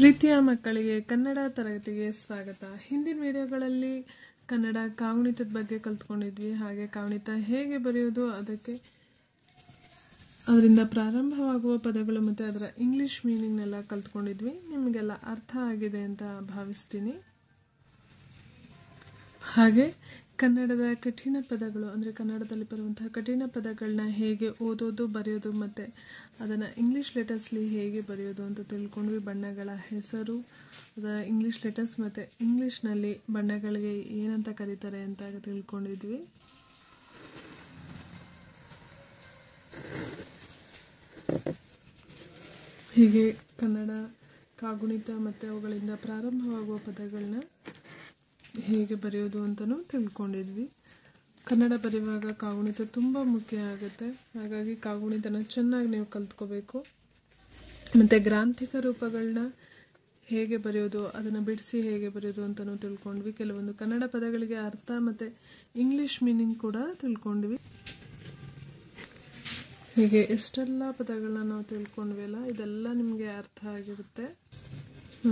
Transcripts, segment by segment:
ಪ್ರೀತಿಯ ಮಕ್ಕಳಿಗೆ ಕನ್ನಡ ತರಗತಿಗೆ ಸ್ವಾಗತ. ಹಿಂದಿನ ವಿಡಿಯೋಗಳಲ್ಲಿ ಕನ್ನಡ ಕಾಗುಣಿತದ ಬಗ್ಗೆ ಕಲ್ತ್ಕೊಂಡಿದ್ವಿ. ಹಾಗೆ ಕಾಗುಣಿತ ಹೇಗೆ ಬರೆಯೋದು, ಅದರಿಂದ ಪ್ರಾರಂಭವಾಗುವ ಪದಗಳು ಮತ್ತು ಅದರ ಇಂಗ್ಲಿಷ್ ಮೀನಿಂಗ್ನೆಲ್ಲ ಕಲ್ತ್ಕೊಂಡಿದ್ವಿ. ನಿಮಗೆಲ್ಲ ಅರ್ಥ ಆಗಿದೆ ಅಂತ ಭಾವಿಸ್ತೀನಿ. ಹಾಗೆ ಕನ್ನಡದ ಕಠಿಣ ಪದಗಳು ಅಂದರೆ ಕನ್ನಡದಲ್ಲಿ ಬರುವಂತಹ ಕಠಿಣ ಪದಗಳನ್ನ ಹೇಗೆ ಓದೋದು, ಬರೆಯೋದು ಮತ್ತು ಅದನ್ನು ಇಂಗ್ಲೀಷ್ ಲೆಟರ್ಸ್ಲಿ ಹೇಗೆ ಬರೆಯೋದು ಅಂತ ತಿಳ್ಕೊಂಡ್ವಿ. ಬಣ್ಣಗಳ ಹೆಸರು, ಅದರ ಇಂಗ್ಲೀಷ್ ಲೆಟರ್ಸ್ ಮತ್ತು ಇಂಗ್ಲೀಷ್ನಲ್ಲಿ ಬಣ್ಣಗಳಿಗೆ ಏನಂತ ಕರೀತಾರೆ ಅಂತ ತಿಳ್ಕೊಂಡಿದ್ವಿ. ಹೀಗೆ ಕನ್ನಡ ಕಾಗುಣಿತ ಮತ್ತು ಅವುಗಳಿಂದ ಪ್ರಾರಂಭವಾಗುವ ಪದಗಳನ್ನ ಹೇಗೆ ಬರೆಯೋದು ಅಂತಲೂ ತಿಳ್ಕೊಂಡಿದ್ವಿ. ಕನ್ನಡ ಬರೆಯುವಾಗ ಕಾಗುಣಿತ ತುಂಬ ಮುಖ್ಯ ಆಗುತ್ತೆ. ಹಾಗಾಗಿ ಕಾಗುಣಿತನ ಚೆನ್ನಾಗಿ ನೀವು ಕಲ್ತ್ಕೋಬೇಕು. ಮತ್ತು ಗ್ರಾಂಥಿಕ ರೂಪಗಳನ್ನ ಹೇಗೆ ಬರೆಯೋದು, ಅದನ್ನು ಬಿಡಿಸಿ ಹೇಗೆ ಬರೆಯೋದು ಅಂತಲೂ ತಿಳ್ಕೊಂಡ್ವಿ. ಕೆಲವೊಂದು ಕನ್ನಡ ಪದಗಳಿಗೆ ಅರ್ಥ ಮತ್ತು ಇಂಗ್ಲೀಷ್ ಮೀನಿಂಗ್ ಕೂಡ ತಿಳ್ಕೊಂಡ್ವಿ. ಹೀಗೆ ಎಷ್ಟೆಲ್ಲ ಪದಗಳನ್ನ ನಾವು ತಿಳ್ಕೊಂಡ್ವಿ ಅಲ್ಲ, ಇದೆಲ್ಲ ನಿಮಗೆ ಅರ್ಥ ಆಗಿರುತ್ತೆ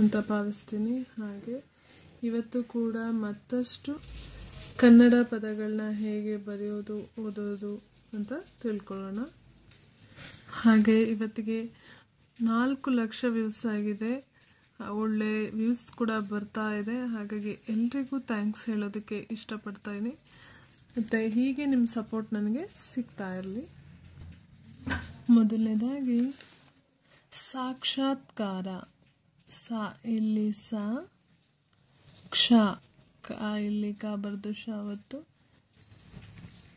ಅಂತ ಭಾವಿಸ್ತೀನಿ. ಹಾಗೆ ಇವತ್ತು ಕೂಡ ಮತ್ತಷ್ಟು ಕನ್ನಡ ಪದಗಳನ್ನ ಹೇಗೆ ಬರೆಯೋದು, ಓದೋದು ಅಂತ ತಿಳ್ಕೊಳ್ಳೋಣ. ಹಾಗೆ ಇವತ್ತಿಗೆ 4 ಲಕ್ಷ ವ್ಯೂಸ್ ಆಗಿದೆ. ಒಳ್ಳೆ ವ್ಯೂಸ್ ಕೂಡ ಬರ್ತಾ ಇದೆ. ಹಾಗಾಗಿ ಎಲ್ರಿಗೂ ಥ್ಯಾಂಕ್ಸ್ ಹೇಳೋದಕ್ಕೆ ಇಷ್ಟಪಡ್ತಾ ಇದ್ದೀನಿ. ಮತ್ತು ಹೀಗೆ ನಿಮ್ಮ ಸಪೋರ್ಟ್ ನನಗೆ ಸಿಗ್ತಾ ಇರಲಿ. ಮೊದಲನೇದಾಗಿ ಸಾಕ್ಷಾತ್ಕಾರ. ಸಾ ಇಲ್ಲಿ ಸಾ, ಕ್ಷ ಇಲ್ಲಿ ಕ ಬರ್ದು ಶಾವತ್ತು,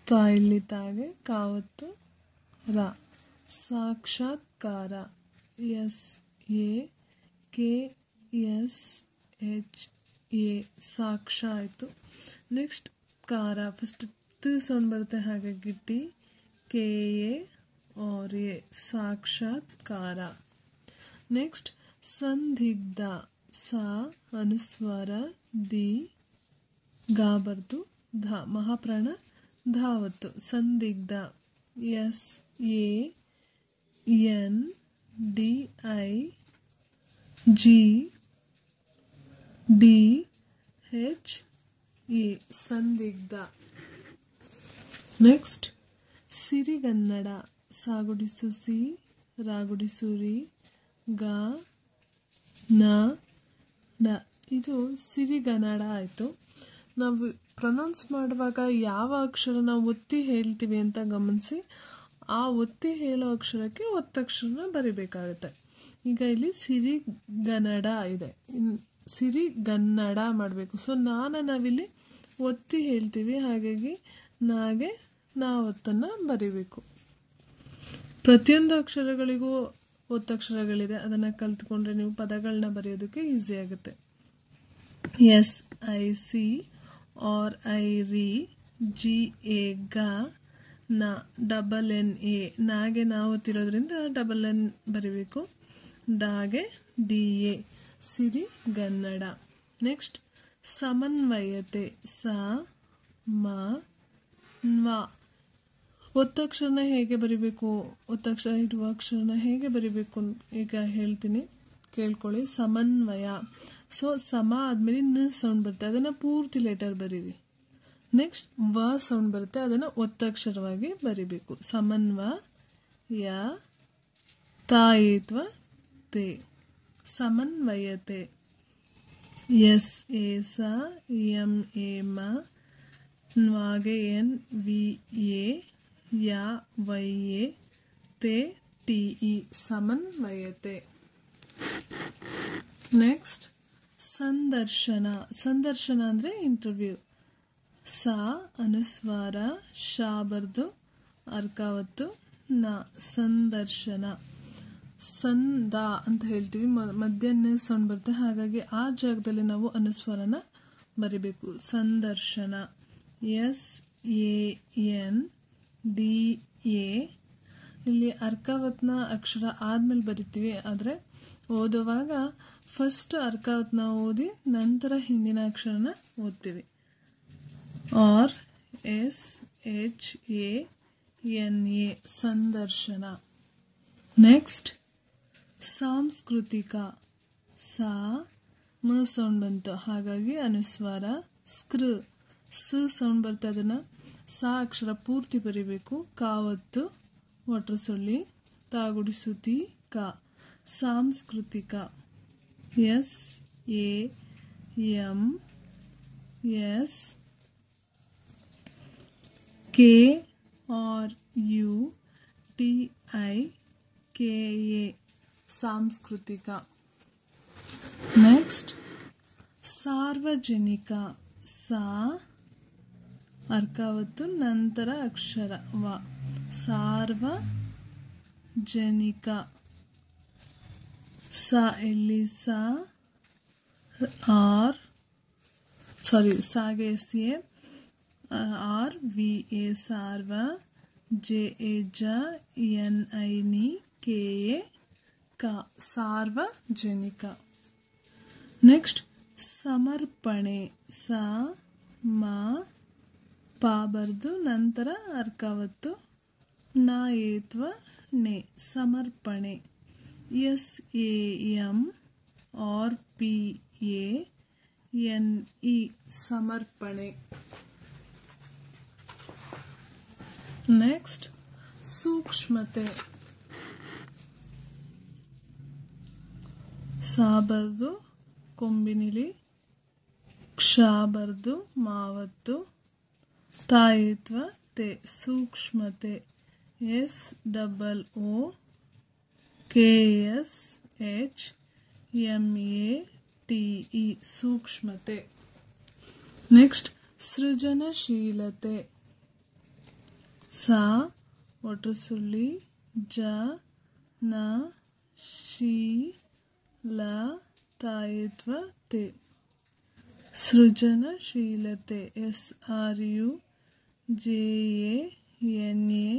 ತಾ ಇಲ್ಲಿ ತಾಗೆ ಕಾವತ್ತು ರ. ಸಾಕ್ಷಾತ್ಕಾರ. S A K S H A ಸಾಕ್ಷ ಆಯಿತು. ನೆಕ್ಸ್ಟ್ ಕಾರ, ಫಸ್ಟ್ ತ ಸೌಂಡ್ ಬರುತ್ತೆ, ಹಾಗೆ ಗಿಟ್ಟಿ ಕೆ ಎ और ये साक्षात्कार. नेक्स्ट संदिग्ध. सा अनुस्वार दी गा ಬರ್ದು ಧ ಮಹಾಪ್ರಾಣ ಧಾವತ್ತು. ಸಂದಿಗ್ಧ. S A N D I G D H A ಸಂದಿಗ್ಧ. ನೆಕ್ಸ್ಟ್ ಸಿರಿಗನ್ನಡ. ಸಾಗುಡಿಸು ಸಿ, ರಾಗುಡಿಸು ರಿ, ಗ ನ ಡ. ಇದು ಸಿರಿಗನ್ನಡ ಆಯಿತು. ನಾವು ಪ್ರೊನೌನ್ಸ್ ಮಾಡುವಾಗ ಯಾವ ಅಕ್ಷರ ನಾವು ಒತ್ತಿ ಹೇಳ್ತೀವಿ ಅಂತ ಗಮನಿಸಿ, ಆ ಒತ್ತಿ ಹೇಳೋ ಅಕ್ಷರಕ್ಕೆ ಒತ್ತಕ್ಷರನ ಬರಿಬೇಕಾಗುತ್ತೆ. ಈಗ ಇಲ್ಲಿ ಸಿರಿಗನ್ನಡ ಇದೆ, ಸಿರಿಗನ್ನಡ ಮಾಡಬೇಕು. ಸೊ ನಾವಿಲ್ಲಿ ಒತ್ತಿ ಹೇಳ್ತೀವಿ, ಹಾಗಾಗಿ ನಾಗೆ ನಾವತ್ತನ್ನು ಬರಿಬೇಕು. ಪ್ರತಿಯೊಂದು ಅಕ್ಷರಗಳಿಗೂ ಒತ್ತಕ್ಷರಗಳಿದೆ. ಅದನ್ನು ಕಲ್ತ್ಕೊಂಡ್ರೆ ನೀವು ಪದಗಳನ್ನ ಬರೆಯೋದಕ್ಕೆ ಈಸಿ ಆಗುತ್ತೆ. S I C R I ರಿ, ಜಿ ಎ ಗ ನ, ಡಬಲ್ ಎನ್ ಎ ನಾಗೆ ನಾವು ಒತ್ತಿರೋದ್ರಿಂದ ಡಬಲ್ ಎನ್ ಬರಿಬೇಕು. ಡಾಗೆ ಡಿ ಎ ಸಿರಿಗನ್ನಡ. ನೆಕ್ಸ್ಟ್ ಸಮನ್ವಯತೆ. ಸ ಮ ನ್ವ. ಒತ್ತಕ್ಷರನ ಹೇಗೆ ಬರಿಬೇಕು, ಒತ್ತಕ್ಷರ ಇರುವ ಅಕ್ಷರನ ಹೇಗೆ ಬರಿಬೇಕು ಈಗ ಹೇಳ್ತೀನಿ, ಕೇಳ್ಕೊಳ್ಳಿ. ಸಮನ್ವಯ. ಸೊ ಸಮ ಆದಮೇಲೆ ನ ಸೌಂಡ್ ಬರುತ್ತೆ, ಅದನ್ನು ಪೂರ್ತಿ ಲೆಟರ್ ಬರೀರಿ. ನೆಕ್ಸ್ಟ್ ವ ಸೌಂಡ್ ಬರುತ್ತೆ, ಅದನ್ನು ಒತ್ತಕ್ಷರವಾಗಿ ಬರಿಬೇಕು. ಸಮನ್ವಯ ತಾಯಿತ್ವ ತೇ. ಸಮನ್ವಯತೆ. ಎಸ್ ಎ ಸ ಎಂ ಎ ಮ, ನ್ವಾಗೆ ಎನ್ ವಿ ಎ, ಯಾ ವೈ ಎ, ತೇ ಟಿ ಇ ಸಮನ್ವಯತೆ. ನೆಕ್ಸ್ಟ್ ಸಂದರ್ಶನ. ಸಂದರ್ಶನ ಅಂದರೆ ಇಂಟರ್ವ್ಯೂ. ಸಾ ಅನುಸ್ವಾರ, ಶಾ ಬರ್ದು ಅರ್ಕಾವತ್ತು ನ, ಸಂದರ್ಶನ. ಸಂದ ಅಂತ ಹೇಳ್ತೀವಿ, ಮಧ್ಯಾಹ್ನ ಸೌಂಡ್ ಬರುತ್ತೆ, ಹಾಗಾಗಿ ಆ ಜಾಗದಲ್ಲಿ ನಾವು ಅನುಸ್ವಾರನ ಬರಿಬೇಕು. ಸಂದರ್ಶನ. S A N D A. ಇಲ್ಲಿ ಅರ್ಕಾವತ್ನ ಅಕ್ಷರ ಆದ್ಮೇಲೆ ಬರಿತೀವಿ, ಆದರೆ ಓದುವಾಗ ಫಸ್ಟ್ ಅರ್ಕಾವತ್ನ ಓದಿ ನಂತರ ಹಿಂದಿನ ಅಕ್ಷರನ ಓದ್ತೀವಿ. R S H A N A ಸಂದರ್ಶನ. ನೆಕ್ಸ್ಟ್ ಸಾಂಸ್ಕೃತಿಕ. ಸಾ ಮ ಸೌಂಡ್ ಬಂತು, ಹಾಗಾಗಿ ಅನುಸ್ವಾರ. ಸ್ಕೃ ಸ ಸೌಂಡ್ ಬರುತ್ತೆ, ಅದನ್ನ ಸಾ ಅಕ್ಷರ ಪೂರ್ತಿ ಬರಿಬೇಕು. ಕಾವತ್ತು ಒಟ್ರು ಸೊಳ್ಳಿ, ತಾಗುಡಿಸುತಿ ಕ ಸಾಂಸ್ಕೃತಿಕ. S A M S K R U T I K A ಸಾಂಸ್ಕೃತಿಕ. ನೆಕ್ಸ್ಟ್ ಸಾರ್ವಜನಿಕ. ಸಾ ಅರ್ಕಾವತ್ತು ನಂತರ ಅಕ್ಷರ ವ ಸಾರ್ವಜನಿಕ. ಸಾ ಇಲ್ಲಿ ಸಾ ಆರ್ ಸಾಗೆ S A R V A ಸಾರ್ವ ಜೆ ಎ ಜ ಎನ್ ಐ ನಿ ಕೆ ಎ ಕ ಸಾರ್ವಜನಿಕ. ನೆಕ್ಸ್ಟ್ ಸಮರ್ಪಣೆ. ಸ ಮ ಪ ಬರ್ದು ನಂತರ ಅರ್ಕಾವತ್ತು ನ ಏತ್ವ ನೆ ಸಮರ್ಪಣೆ. S A M R P A N E ಸಮರ್ಪಣೆ. ನೆಕ್ಸ್ಟ್ ಸೂಕ್ಷ್ಮತೆ. ಸಾ ಬರ್ದು ಕೊಂಬಿನಿಲಿ, ಕ್ಷ ಬರ್ದು ಮಾವತ್ತು, ತಾಯಿತ್ವ ತೆ ಸೂಕ್ಷ್ಮತೆ. S double O K S H M A T E ಸೂಕ್ಷ್ಮತೆ. ನೆಕ್ಸ್ಟ್ ಸೃಜನಶೀಲತೆ. ಸಾ ಒಟ್ರು ಸುಳ್ಳಿ ಜ ನ ಶೀ ಲ ತಾಯಿತ್ವ ತೆ ಸೃಜನಶೀಲತೆ. S R U J A N A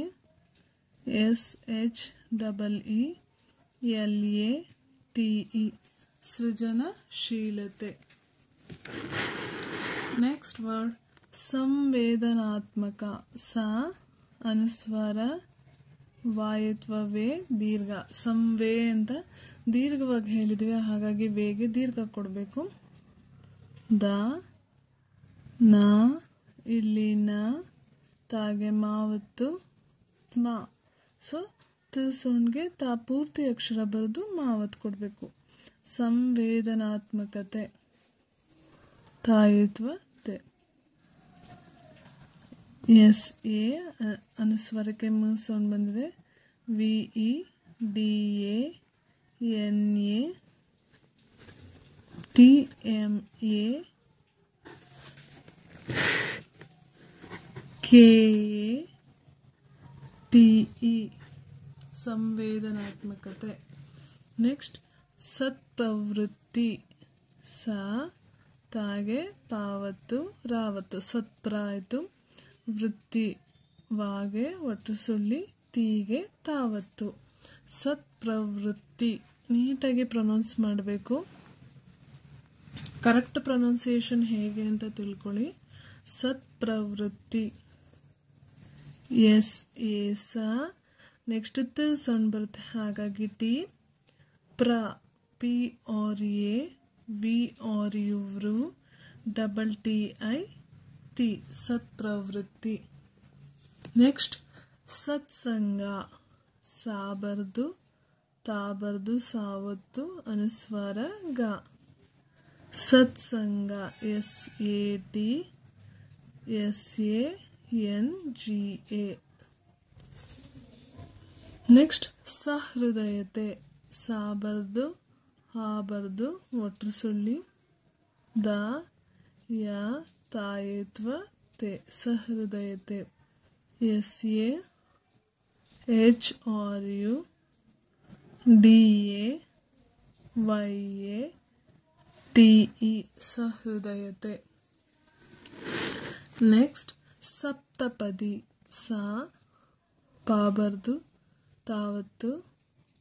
S H double E L A T E ಸೃಜನಶೀಲತೆ. ನೆಕ್ಸ್ಟ್ ವರ್ಡ್ ಸಂವೇದನಾತ್ಮಕ. ಸಾ ಅನುಸ್ವಾರ ವಾಯಿತ್ವ ವೇ ದೀರ್ಘ. ಸಂವೇ ಅಂತ ದೀರ್ಘವಾಗಿ ಹೇಳಿದ್ವಿ, ಹಾಗಾಗಿ ವೇಗೆ ದೀರ್ಘ ಕೊಡಬೇಕು. ದ ನ ಇಲ್ಲಿ ನ ತಾಗೆ ಮಾವತ್ತು ಮಾ. ಸೊ ತ ಸೌಂಡ್ಗೆ ತಾ ಪೂರ್ತಿ ಅಕ್ಷರ ಬರೆದು ಮಾವತ್ತು ಕೊಡಬೇಕು. ಸಂವೇದನಾತ್ಮಕತೆ ತಾಯಿತ್ವ ತೆ. ಎಸ್ ಎ ಅನುಸ್ವರಕ್ಕೆ ಮ ಸೌಂಡ್ ಬಂದಿದೆ. V E D A N A T M A K A T E ಸಂವೇದನಾತ್ಮಕತೆ. ನೆಕ್ಸ್ಟ್ ಸತ್ಪ್ರವೃತ್ತಿ. ಸ ತಾಗೆ ಪಾವತ್ತು ರಾವತ್ತು ಸತ್ಪ್ರ ಆಯಿತು. ವೃತ್ತಿ ವಾಗೆ ಒಟ್ಟು ಸುಳ್ಳಿ ತೀಗೆ ತಾವತ್ತು ಸತ್ಪ್ರವೃತ್ತಿ. ನೀಟಾಗಿ ಪ್ರೊನೌನ್ಸ್ ಮಾಡಬೇಕು. ಕರೆಕ್ಟ್ ಪ್ರೊನೌನ್ಸಿಯೇಷನ್ ಹೇಗೆ ಅಂತ ತಿಳ್ಕೊಳ್ಳಿ. ಸತ್ಪ್ರವೃತ್ತಿ. ಎಸ್ ಎ ಸ ನೆಕ್ಸ್ಟ್ ತ ಸೌಂಡ್ ಬರುತ್ತೆ, ಹಾಗಾಗಿ ಟಿ. ಪ್ರ P R A V R U ವೃ ಡಬಲ್ ಟಿ ಐ ತಿ ಸತ್ಪ್ರವೃತ್ತಿ. ನೆಕ್ಸ್ಟ್ ಸತ್ಸಂಗ. ಸಾ ಬರ್ದು ತಾ ಬರ್ದು ಸಾವತ್ತು ಅನುಸ್ವಾರ ಗ ಸತ್ಸಂಗ. S A T S A N G A. Next ಸಹೃದಯತೆ. ಸಾ ಬರ್ದು ಹಾ ಬರ್ದು ಒಟ್ರು ಸುಳ್ಳಿ ದ ಯ ತಾಯಿತ್ವ ತೆ ಸಹೃದಯತೆ. S A H R U D A Y A T E ಸಹೃದಯತೆ. ನೆಕ್ಸ್ಟ್ ಸಪ್ತಪದಿ. ಸಾ ಪಾ ಬರ್ದು ತಾವತ್ತು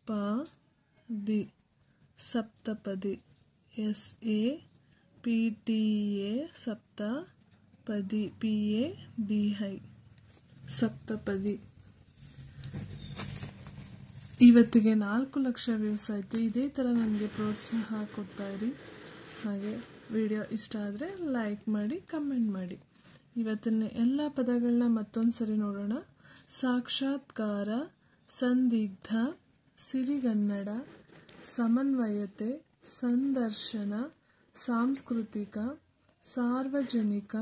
ಪ ದಿ ಸಪ್ತಪದಿ. S A P T A ಸಪ್ತ ಪದಿ ಪಿ ಎ ಡಿ ಹೈ ಸಪ್ತಪದಿ. ಇವತ್ತಿಗೆ 4 ಲಕ್ಷ ವ್ಯೂಸ್ ಆಯಿತು. ಇದೇ ಥರ ನನಗೆ ಪ್ರೋತ್ಸಾಹ ಕೊಡ್ತಾ ಇರಿ. ಹಾಗೆ ವಿಡಿಯೋ ಇಷ್ಟ ಆದರೆ ಲೈಕ್ ಮಾಡಿ, ಕಮೆಂಟ್ ಮಾಡಿ. ಇವತ್ತಿನ ಎಲ್ಲ ಪದಗಳನ್ನ ಮತ್ತೊಂದು ಸರಿ ನೋಡೋಣ. ಸಾಕ್ಷಾತ್ಕಾರ, ಸಂದಿಗ್ಧ, ಸಿರಿಗನ್ನಡ, ಸಮನ್ವಯತೆ, ಸಂದರ್ಶನ, ಸಾಂಸ್ಕೃತಿಕ, ಸಾರ್ವಜನಿಕ,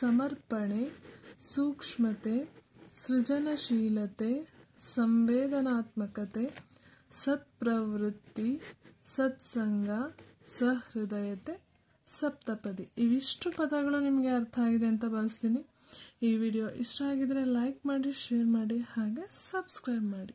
ಸಮರ್ಪಣೆ, ಸೂಕ್ಷ್ಮತೆ, ಸೃಜನಶೀಲತೆ, ಸಂವೇದನಾತ್ಮಕತೆ, ಸತ್ಪ್ರವೃತ್ತಿ, ಸತ್ಸಂಗ, ಸಹೃದಯತೆ, ಸಪ್ತಪದಿ. ಇವಿಷ್ಟು ಪದಗಳು ನಿಮಗೆ ಅರ್ಥ ಆಗಿದೆ ಅಂತ ಭಾವಿಸ್ತೀನಿ. ಈ ವಿಡಿಯೋ ಇಷ್ಟ ಆಗಿದ್ರೆ ಲೈಕ್ ಮಾಡಿ, ಶೇರ್ ಮಾಡಿ, ಹಾಗೆ ಸಬ್ಸ್ಕ್ರೈಬ್ ಮಾಡಿ.